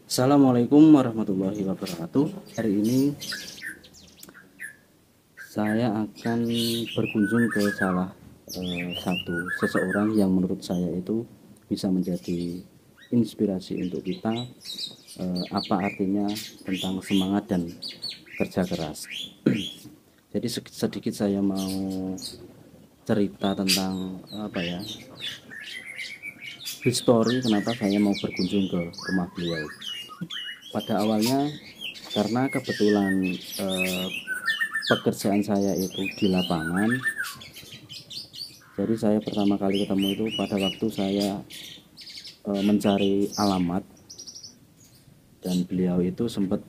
Assalamualaikum warahmatullahi wabarakatuh. Hari ini saya akan berkunjung ke salah satu seseorang yang menurut saya itu bisa menjadi inspirasi untuk kita, apa artinya tentang semangat dan kerja keras. Jadi sedikit saya mau cerita tentang history kenapa saya mau berkunjung ke rumah beliau. Pada awalnya karena kebetulan pekerjaan saya itu di lapangan, jadi saya pertama kali ketemu itu pada waktu saya mencari alamat, dan beliau itu sempat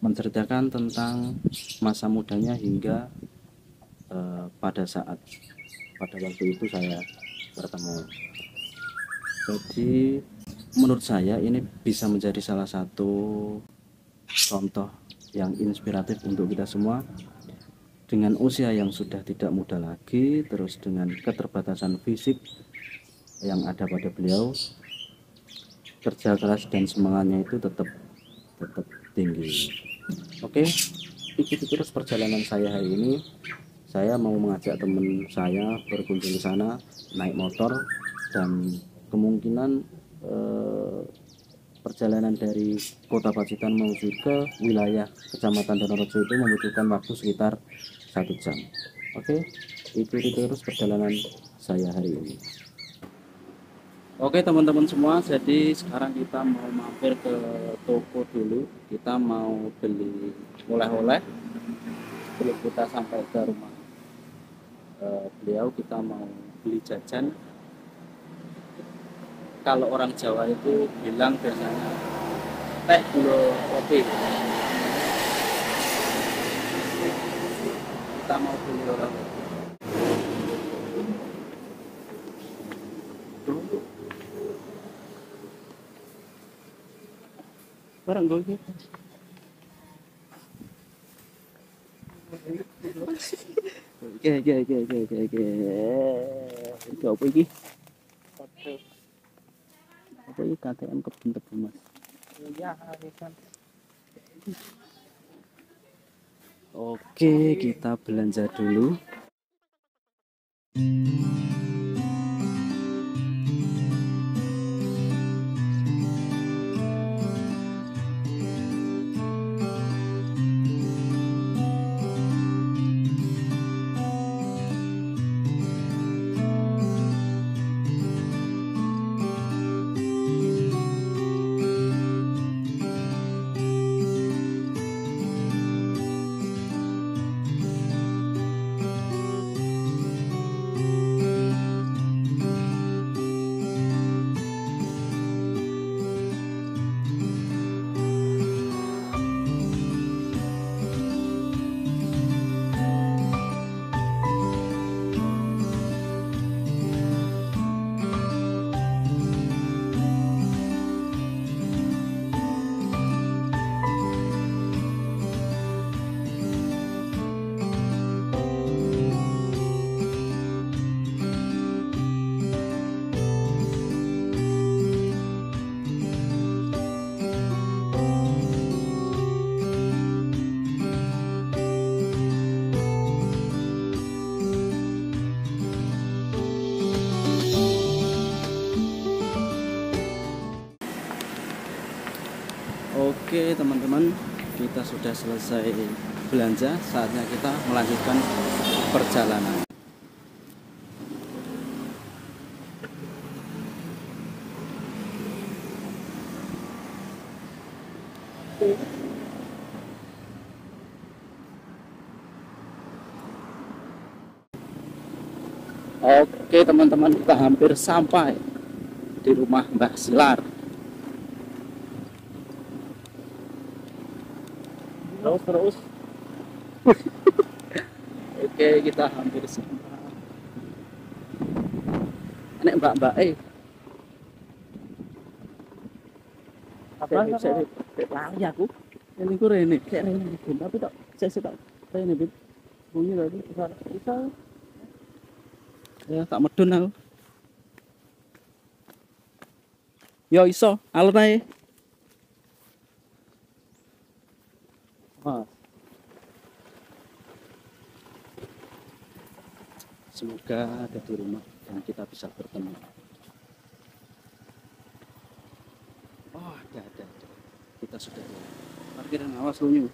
menceritakan tentang masa mudanya hingga pada waktu itu saya bertemu. Jadi menurut saya ini bisa menjadi salah satu contoh yang inspiratif untuk kita semua. Dengan usia yang sudah tidak muda lagi, terus dengan keterbatasan fisik yang ada pada beliau, kerja keras dan semangatnya itu tetap tinggi. Oke, ikuti terus perjalanan saya hari ini. Saya mau mengajak teman saya berkunjung ke sana naik motor, dan kemungkinan perjalanan dari kota Pacitan menuju ke wilayah Kecamatan Donorejo itu membutuhkan waktu sekitar 1 jam. Oke, ikuti terus perjalanan saya hari ini. Oke teman-teman semua, jadi sekarang kita mau mampir ke toko dulu. Kita mau beli oleh-oleh. Sebelum kita sampai ke rumah beliau, kita mau beli jajan. Kalau orang Jawa itu bilang biasanya teh gula kopi. Kita mau beli orang barang gue gitu. Oke. Itu apa ini? Apa ini KTM kebun mas? Iya, kan. Oke, kita belanja dulu. Oke teman-teman, kita sudah selesai belanja, saatnya kita melanjutkan perjalanan. Oke teman-teman, kita hampir sampai di rumah Mbah Silar. Terus. Oke, kita hampir sampai. nek mbak apa lari aku ini ku rene kayak rene tapi tak saya tak rene bib bunyi tadi bisa ya tak medun aku yo iso alon ae semoga ada di rumah dan kita bisa bertemu. Oh, ada. Kita sudah parkiran, awas lunyu.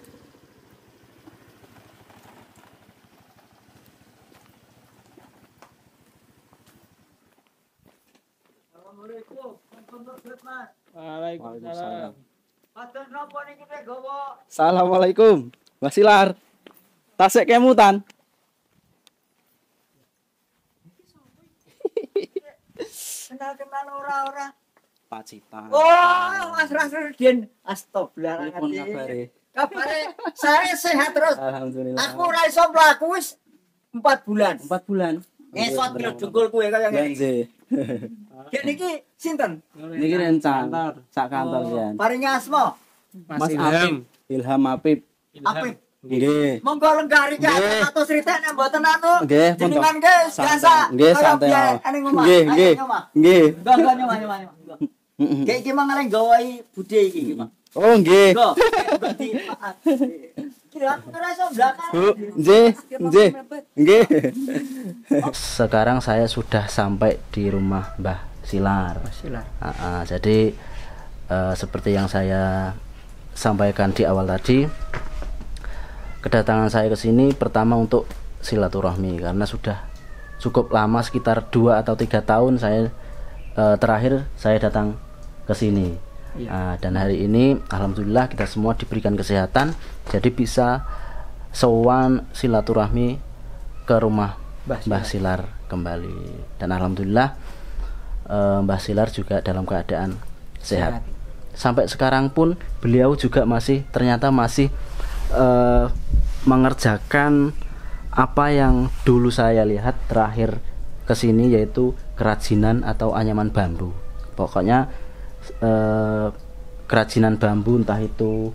Assalamualaikum. Waalaikumsalam. Paten napa niki teh gawa? Assalamualaikum. Mbak Silar. Tasik kemutan. Kenal ora. Pacitan. Oh, Mas Rasudin. Astagfirullahaladzim. Kabare. Kabare saya sehat terus. Alhamdulillah. Aku ora iso mlaku wis 4 bulan. 4 bulan. Ngesot kira jengkul kuwe kaya ngene. Nggih. Ki niki sinten? Niki rencang sak kantor ya. Paringi asma. Mas Apip. Ilham Apip. Apik. Nggih. Monggo lenggari ki atus ritek mboten anu. Nggih, Jenengan ki biasa. Nggih, santai. Nggih. Nggih. Gak nyoma. Kayak iki mangane gawai budhe iki, Pak. Oh, nggih. Kok berarti maaf. Kira ora iso belakang. Bu, nggih. Sekarang saya sudah sampai di rumah Mbah Silar. Jadi seperti yang saya sampaikan di awal tadi, kedatangan saya ke sini pertama untuk silaturahmi karena sudah cukup lama, sekitar 2 atau 3 tahun terakhir saya datang ke sini. Dan hari ini alhamdulillah kita semua diberikan kesehatan, jadi bisa sowan silaturahmi ke rumah Mbah Silar kembali. Dan alhamdulillah Mbah Silar juga dalam keadaan sehat. Sampai sekarang pun beliau juga ternyata masih mengerjakan apa yang dulu saya lihat terakhir kesini, yaitu kerajinan atau anyaman bambu. Pokoknya kerajinan bambu, entah itu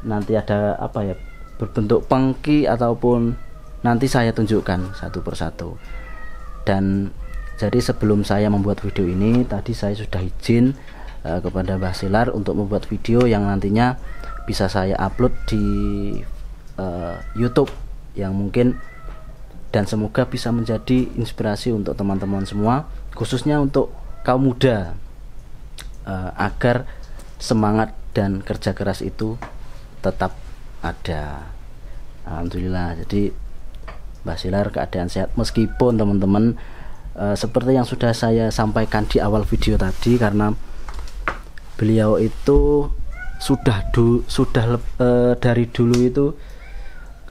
nanti ada apa ya, berbentuk pengki ataupun nanti saya tunjukkan satu persatu. Dan jadi sebelum saya membuat video ini tadi saya sudah izin kepada Mbah Silar untuk membuat video yang nantinya bisa saya upload di YouTube yang mungkin dan semoga bisa menjadi inspirasi untuk teman-teman semua, khususnya untuk kaum muda, agar semangat dan kerja keras itu tetap ada. Alhamdulillah. Jadi Mbah Silar keadaan sehat meskipun teman-teman seperti yang sudah saya sampaikan di awal video tadi, karena beliau itu sudah dari dulu itu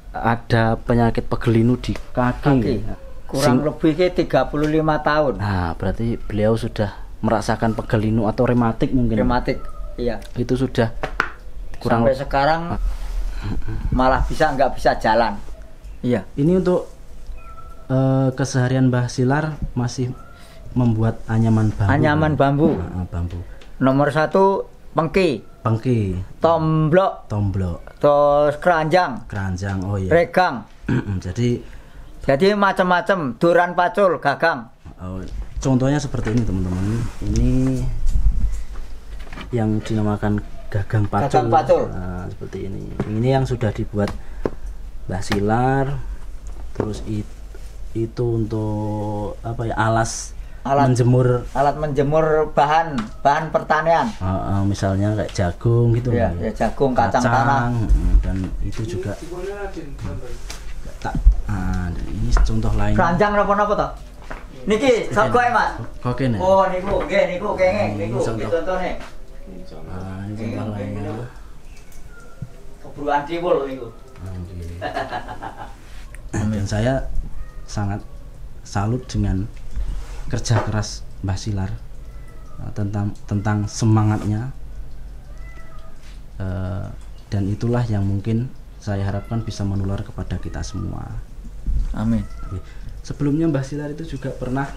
ada penyakit pegelinu di kaki. Kurang lebih 35 tahun. Nah, berarti beliau sudah merasakan pegelinu atau rematik mungkin. Rematik, iya. Itu sudah kurang sampai sekarang malah nggak bisa jalan. Iya. Ini untuk keseharian Mbah Silar masih membuat anyaman bambu. Anyaman bambu. Bambu. Nomor 1 pengki. Tomblok. Terus keranjang. Oh iya. Regang. Jadi macam-macam, duran pacul, gagang. Contohnya seperti ini teman-teman. Ini yang dinamakan gagang pacul. Nah, seperti ini. Ini yang sudah dibuat Mbah Silar. Terus itu untuk apa ya? Alat menjemur bahan pertanian. Misalnya kayak jagung gitu. Ya, jagung, kacang tanah. Dan itu juga. Ini contoh lain. Keranjang napa-napa toh? Niki sagoe, Mas. Oke nih. Oh, niku kenging niku contone. Ini contoh lainnya. Kebruan diwul niku. Dan saya sangat salut dengan kerja keras Mbah Silar, tentang semangatnya, dan itulah yang mungkin saya harapkan bisa menular kepada kita semua. Amin. Sebelumnya Mbah Silar itu juga pernah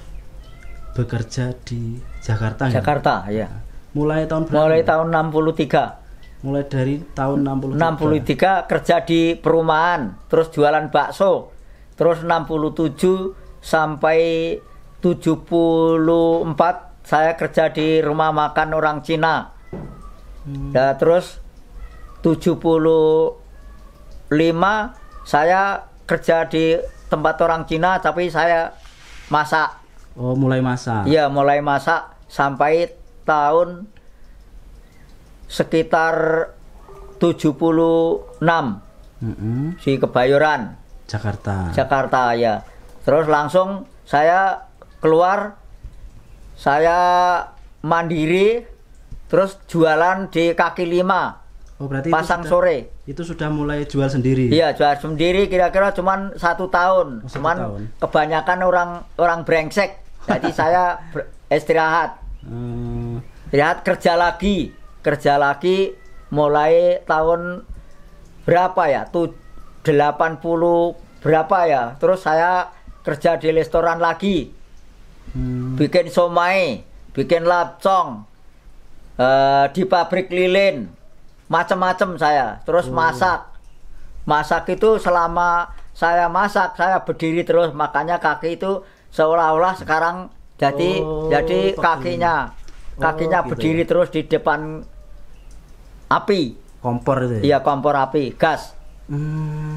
bekerja di Jakarta. Jakarta ya. Mulai tahun berapa? Mulai tahun 63. Mulai dari tahun 63. 63 kerja di perumahan, terus jualan bakso. Terus 67 sampai 74 saya kerja di rumah makan orang Cina. Nah, terus 75 saya kerja di tempat orang Cina tapi saya masak. Oh, mulai masak. Iya, mulai masak sampai tahun sekitar 76 di Kebayoran, Jakarta ya. Terus langsung saya keluar, saya mandiri, terus jualan di kaki lima. Oh, berarti Pasang sore. Itu sudah mulai jual sendiri? Iya, jual sendiri kira-kira cuman 1 tahun. Oh, 1 cuman tahun. Kebanyakan orang brengsek. Jadi saya istirahat. Istirahat kerja lagi mulai tahun berapa ya? 80 berapa ya? Terus saya kerja di restoran lagi. Bikin somai, bikin lapcong, di pabrik lilin, macam-macam saya. Terus masak itu selama saya masak saya berdiri terus, makanya kaki itu seolah-olah sekarang jadi kakinya gitu. Berdiri terus di depan api. Kompor itu ya? Iya, kompor api, gas.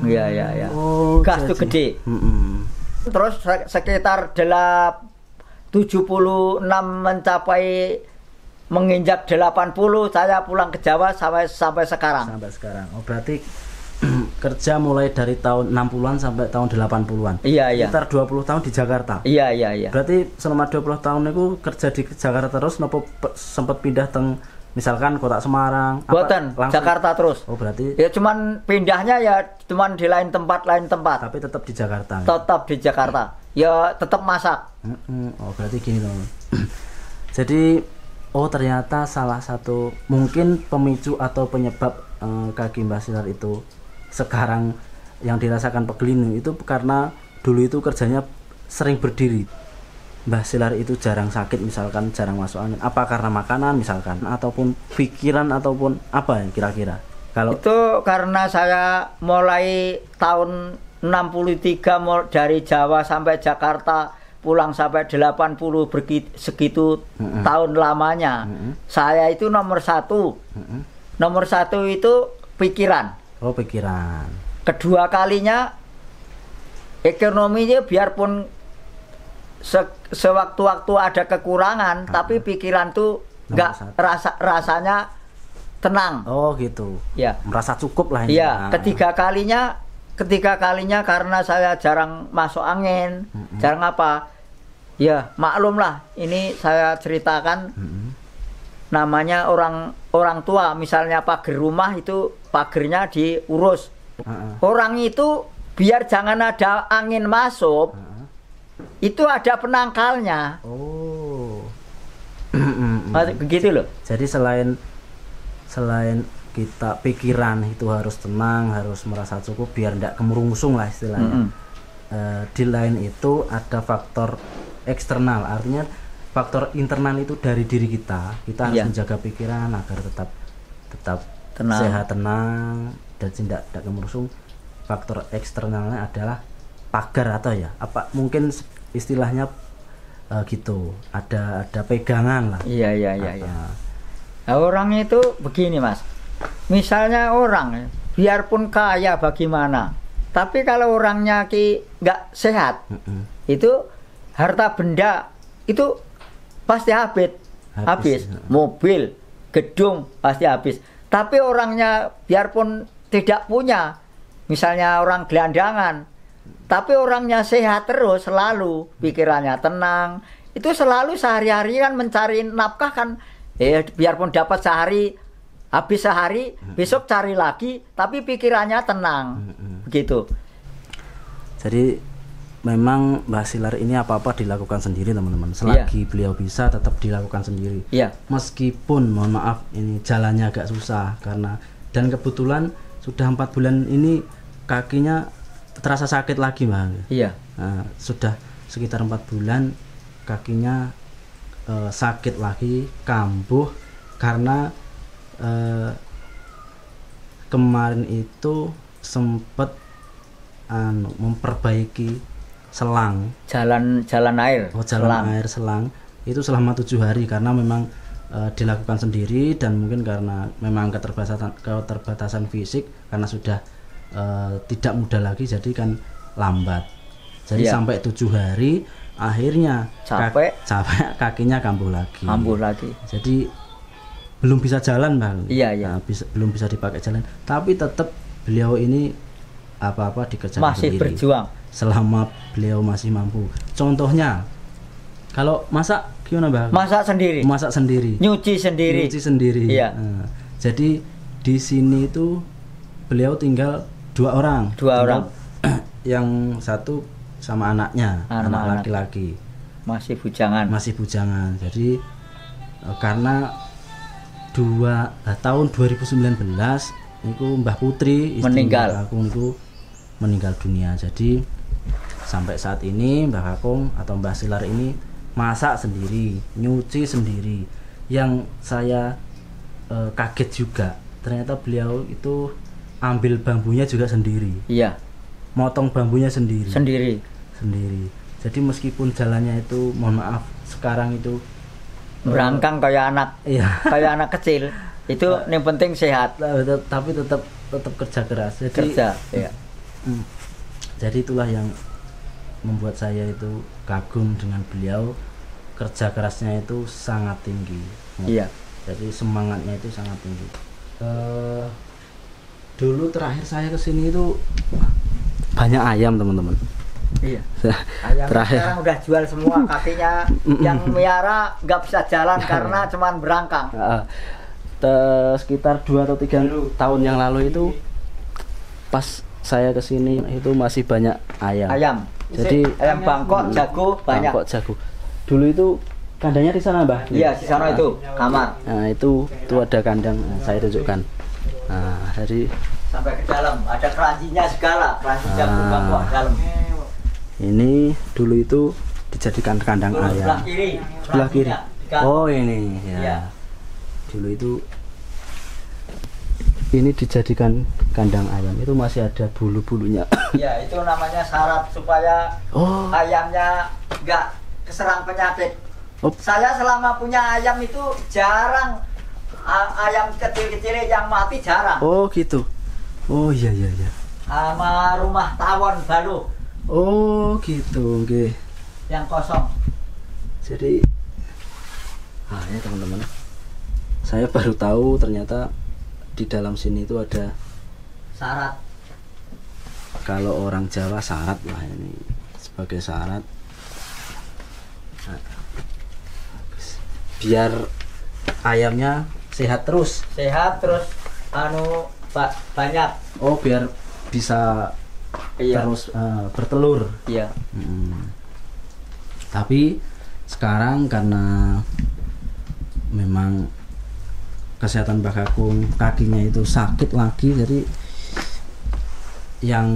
Iya. Oh, gas itu gede. Terus sekitar 76 mencapai menginjak 80 saya pulang ke Jawa sampai sekarang. Sampai sekarang. Oh, berarti kerja mulai dari tahun 60-an sampai tahun 80-an. Iya. Sekitar 20 tahun di Jakarta. Iya. Berarti selama 20 tahun itu kerja di Jakarta terus nopo sempat pindah teng misalkan kota Semarang, Boten, Jakarta terus. Oh, berarti ya cuman pindahnya ya cuman di lain tempat. Tapi tetap di Jakarta. Tetap di Jakarta. Ya tetap masak. Oh, berarti gini teman. Jadi ternyata salah satu mungkin pemicu atau penyebab kaki Mbah Silar itu sekarang yang dirasakan pegel ini itu karena dulu itu kerjanya sering berdiri. Mbah Silar itu jarang sakit, misalkan jarang masuk angin. Apa karena makanan misalkan, ataupun pikiran, ataupun apa ya kira-kira? Kalau itu karena saya mulai tahun 63 dari Jawa sampai Jakarta, pulang sampai 80 segitu tahun lamanya. Saya itu nomor satu. Nomor satu itu pikiran. Oh, pikiran. Kedua kalinya ekonominya biarpun sewaktu-waktu ada kekurangan, tapi pikiran tuh nggak rasanya tenang. Oh, gitu. Ya. Merasa cukup lah ini. Iya. Ketiga kalinya karena saya jarang masuk angin, jarang apa. Ya maklum lah. Ini saya ceritakan. Namanya orang tua, misalnya pagar rumah itu pagernya diurus. Orang itu biar jangan ada angin masuk. Itu ada penangkalnya. Oh. Begitu loh. Jadi selain kita pikiran itu harus tenang, harus merasa cukup biar tidak kemerungsung lah istilahnya. Di lain itu ada faktor eksternal, artinya faktor internal itu dari diri kita harus menjaga pikiran agar tetap tenang. Sehat, tenang, dan tidak kemerungsung. Faktor eksternalnya adalah pagar atau ya apa mungkin istilahnya gitu, ada pegangan lah. Iya. Nah, orang itu begini Mas, misalnya orang biarpun kaya bagaimana, tapi kalau orangnya nggak sehat, itu harta benda itu pasti habis. Mobil, gedung pasti habis. Tapi orangnya biarpun tidak punya, misalnya orang gelandangan, tapi orangnya sehat terus, selalu pikirannya tenang, itu selalu sehari-hari kan mencari nafkah kan, biarpun dapat sehari, habis sehari, besok cari lagi, tapi pikirannya tenang, begitu. Jadi memang Mbah Silar ini apa-apa dilakukan sendiri teman-teman. Selagi beliau bisa tetap dilakukan sendiri. Meskipun mohon maaf ini jalannya agak susah dan kebetulan sudah 4 bulan ini kakinya terasa sakit lagi Mbah. Iya. Sudah sekitar 4 bulan kakinya sakit lagi, kambuh karena kemarin itu sempet memperbaiki selang jalan air. air selang itu selama 7 hari karena memang dilakukan sendiri dan mungkin karena memang keterbatasan fisik karena sudah tidak muda lagi jadi kan lambat. Jadi sampai 7 hari akhirnya capek kakinya kambuh lagi. Jadi belum bisa jalan Bang. Nah, belum bisa dipakai jalan. Tapi tetap beliau ini apa-apa dikerjakan masih sendiri. Berjuang Selama beliau masih mampu. Contohnya kalau masak gimana Bang? Masak sendiri. Nyuci sendiri. Iya. Nah, jadi di sini itu beliau tinggal 2 orang. Yang satu sama anaknya, anak laki-laki. Masih bujangan. Jadi karena tahun 2019 itu Mbah Putri istri Mbah Kakung itu meninggal dunia. Jadi sampai saat ini Mbah Kakung atau Mbah Silar ini masak sendiri, nyuci sendiri. Yang saya kaget juga, ternyata beliau itu ambil bambunya juga sendiri. Iya. Motong bambunya sendiri. Jadi meskipun jalannya itu, mohon maaf, sekarang itu berangkang kayak anak kecil. Itu yang penting sehat. Tapi tetap kerja keras. Jadi itulah yang membuat saya itu kagum dengan beliau. Kerja kerasnya itu sangat tinggi. Iya. Jadi semangatnya itu sangat tinggi. Dulu terakhir saya kesini itu banyak ayam teman-teman. Iya. Ayam sekarang udah jual semua, kakinya yang miara nggak bisa jalan karena cuman berangkang. Sekitar 2 atau 3 tahun yang lalu itu pas saya kesini itu masih banyak ayam. Jadi ayam Bangkok, jago banyak. Dulu itu kandangnya di sana Mbah. Iya, di sana itu kamar. Nah itu ada kandang. Saya tunjukkan. Nah jadi sampai ke dalam ada keranjinya segala, keranji jago Bangkok dalam. Ini dulu itu dijadikan kandang ayam. Sebelah kiri. Oh ini ya. Iya. Dulu itu ini dijadikan kandang ayam. Itu masih ada bulu-bulunya. Ya itu namanya syarat supaya ayamnya nggak keserang penyakit. Saya selama punya ayam itu jarang ayam kecil-kecil yang mati jarang. Oh gitu. Oh iya. Sama rumah tawon balu. Oh gitu, oke. Yang kosong. Jadi, ya teman-teman, saya baru tahu ternyata di dalam sini itu ada syarat. Kalau orang Jawa syarat lah ini sebagai syarat. Nah, biar ayamnya sehat terus. Banyak. Oh biar bisa terus bertelur. Iya. Tapi sekarang karena memang kesehatan Mbah Kakung kakinya itu sakit lagi, jadi yang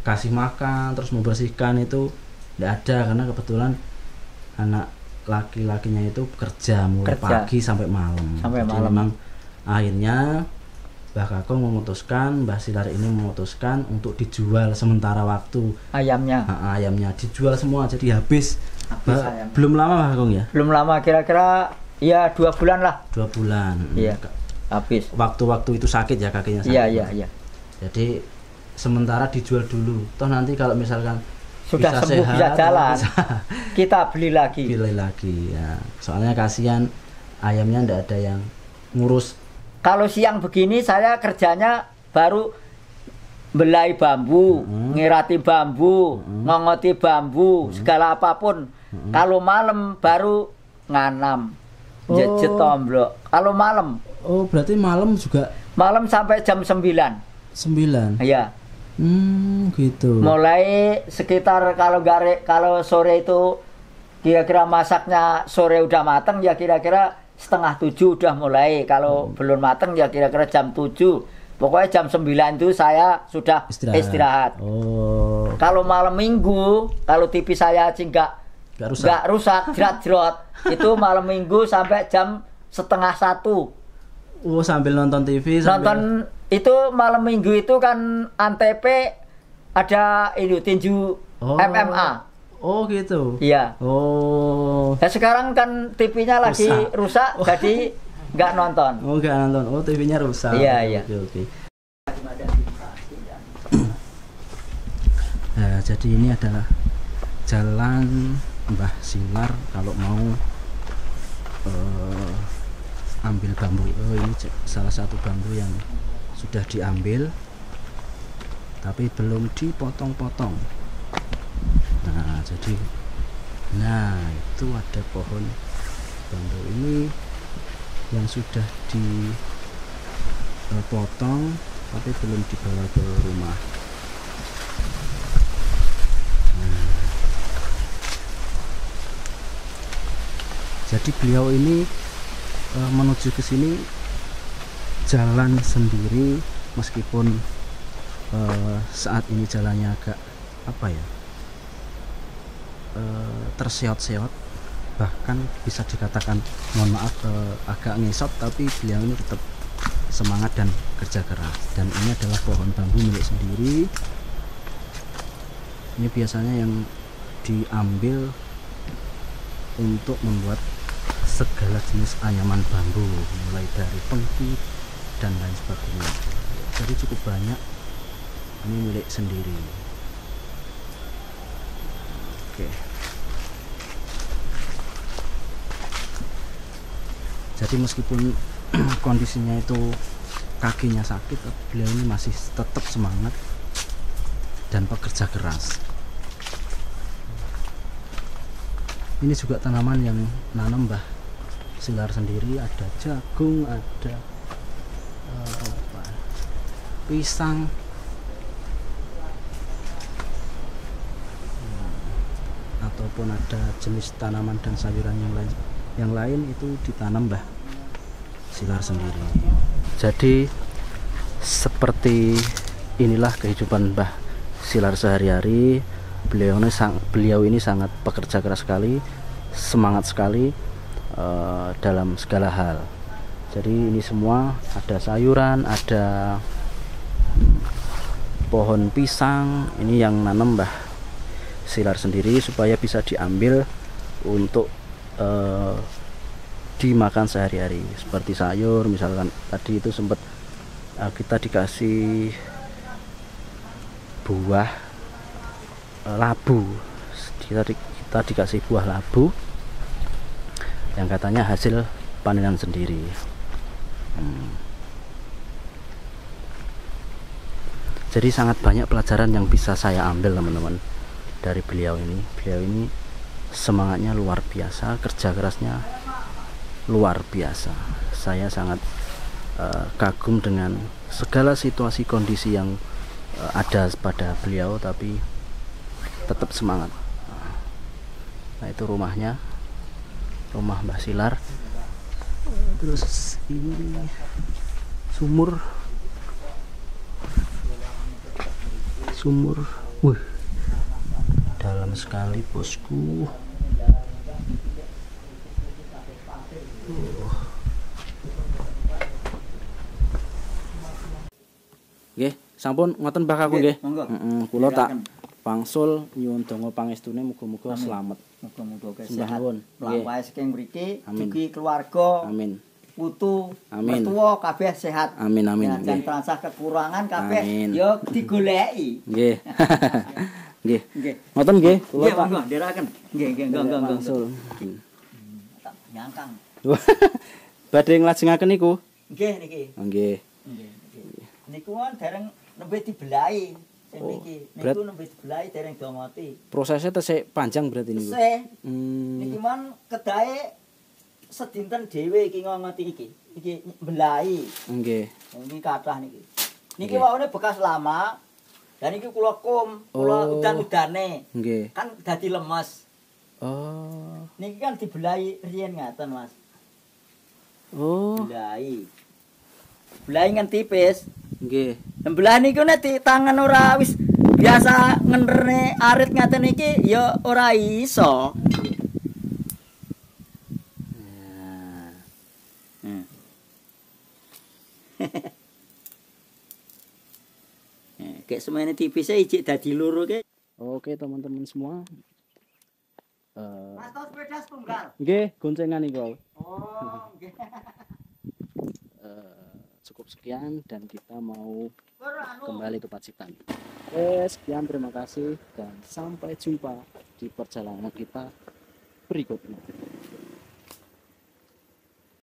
kasih makan terus membersihkan itu tidak ada karena kebetulan anak laki-lakinya itu kerja mulai pagi sampai malam. Memang akhirnya Mbah Kakung memutuskan, Mbah Silar ini memutuskan untuk dijual sementara waktu ayamnya. Ayamnya dijual semua, jadi habis belum lama Mbah Kakung ya? Belum lama, kira-kira ya 2 bulan lah. 2 bulan. Iya. Habis. Waktu-waktu itu sakit ya kakinya sakit. Iya. Jadi sementara dijual dulu. Toh nanti kalau misalkan sudah bisa sembuh, sehat, bisa jalan, kita beli lagi ya. Soalnya kasihan ayamnya ndak ada yang ngurus. Kalau siang begini saya kerjanya baru belai bambu, ngirati bambu, ngongoti bambu, segala apapun. Kalau malam baru nganam, jejet tomblok. Kalau malam. Oh berarti malam juga? Malam sampai jam 9. 9? Iya. Gitu. Mulai sekitar kalau sore itu kira-kira masaknya sore udah mateng ya kira-kira 6:30 udah mulai. Kalau belum mateng ya kira-kira jam 7. Pokoknya jam 9 itu saya sudah istirahat. Oh. Kalau malam minggu, kalau TV saya nggak nggak rusak, jerat-jerat. Itu malam minggu sampai jam 12:30. Oh, sambil nonton TV Nonton itu malam minggu itu kan Antv ada ini tinju MMA. Oh gitu. Iya. Oh. Ya sekarang kan TV-nya lagi rusak jadi nggak nonton. Oh, nggak nonton. Oh, TV-nya rusak. Iya. Oke. Nah, jadi ini adalah jalan Mbah Silar kalau mau ambil bambu. Oh, ini salah satu bambu yang sudah diambil tapi belum dipotong-potong. Nah, jadi itu ada pohon bambu ini yang sudah dipotong tapi belum dibawa ke rumah. Jadi beliau ini menuju ke sini jalan sendiri meskipun saat ini jalannya agak terseot-seot, bahkan bisa dikatakan mohon maaf agak ngesot, tapi beliau ini tetap semangat dan kerja keras. Dan ini adalah pohon bambu milik sendiri. Ini biasanya yang diambil untuk membuat segala jenis anyaman bambu, mulai dari pengki dan lain sebagainya. Jadi cukup banyak, ini milik sendiri. Oke. Jadi meskipun kondisinya itu kakinya sakit, beliau ini masih tetap semangat dan pekerja keras. Ini juga tanaman yang nanam Mbah Silar sendiri, ada jagung, ada pisang, ataupun ada jenis tanaman dan sayuran yang lain itu ditanam Mbah Silar sendiri. Jadi seperti inilah kehidupan Mbah Silar sehari-hari. Beliau ini sangat pekerja keras sekali, semangat sekali dalam segala hal. Jadi ini semua ada sayuran, ada pohon pisang, ini yang nanam Mbah Silar sendiri supaya bisa diambil untuk dimakan sehari-hari, seperti sayur misalkan tadi itu sempat kita dikasih buah labu, kita dikasih buah labu yang katanya hasil panenan sendiri. Jadi sangat banyak pelajaran yang bisa saya ambil teman-teman dari beliau ini. Beliau ini semangatnya luar biasa, kerja kerasnya luar biasa. Saya sangat kagum dengan segala situasi kondisi yang ada pada beliau, tapi tetap semangat. Nah itu rumahnya, rumah Mbah Silar. Terus ini sumur, wih, dalam sekali bosku. Nggih, sampun ngoten Mbah Kakung nggih. Kula tak pangsul nyuwun donga pangestune muga-muga slamet. Muga-muga sehat. Mlampahe saking mriki mugi keluarga. Amin. Putu, Amin. mertua kabeh sehat. Amin amin. Ya, dan tansah kekurangan kabeh ya digoleki. Nggih. Nggih. Nggih. Ngoten nggih. Nggih, monggo ndherekaken. Nggih, nggih, pangsul. Tak nyangkang. Badhe nglajengaken niku. Nggih niki. Nggih. Nggih. Niku kan dereng nembe dibelahi. Sing niki. Niku nembe dibelahi dereng domoti. Prosesnya tesih panjang berarti niku. Tesih. Niki man kedahe sedinten dhewe iki ngongoti iki. Iki belahi. Nggih. Niki kathah niki. Niki waune bekas lama. Dan iki kula kula udan-udane. Nggih. Kan dadi lemes. Oh. Niki kan dibelahi riyen ngaten, Mas. Oh. Belahi. Belahi kan tipis. Nggih. Belah niku nek di tangan ora wis biasa ngenerne arit ngaten iki ya ora iso. Kayak semene tipis ijik dadi loro ke. Oke teman-teman semua. Mas tau sepeda setunggal. Nggih, goncengan iku. Oh, nggih. Cukup sekian dan kita mau Anu. kembali ke Pacitan. Sekian, terima kasih dan sampai jumpa di perjalanan kita berikutnya.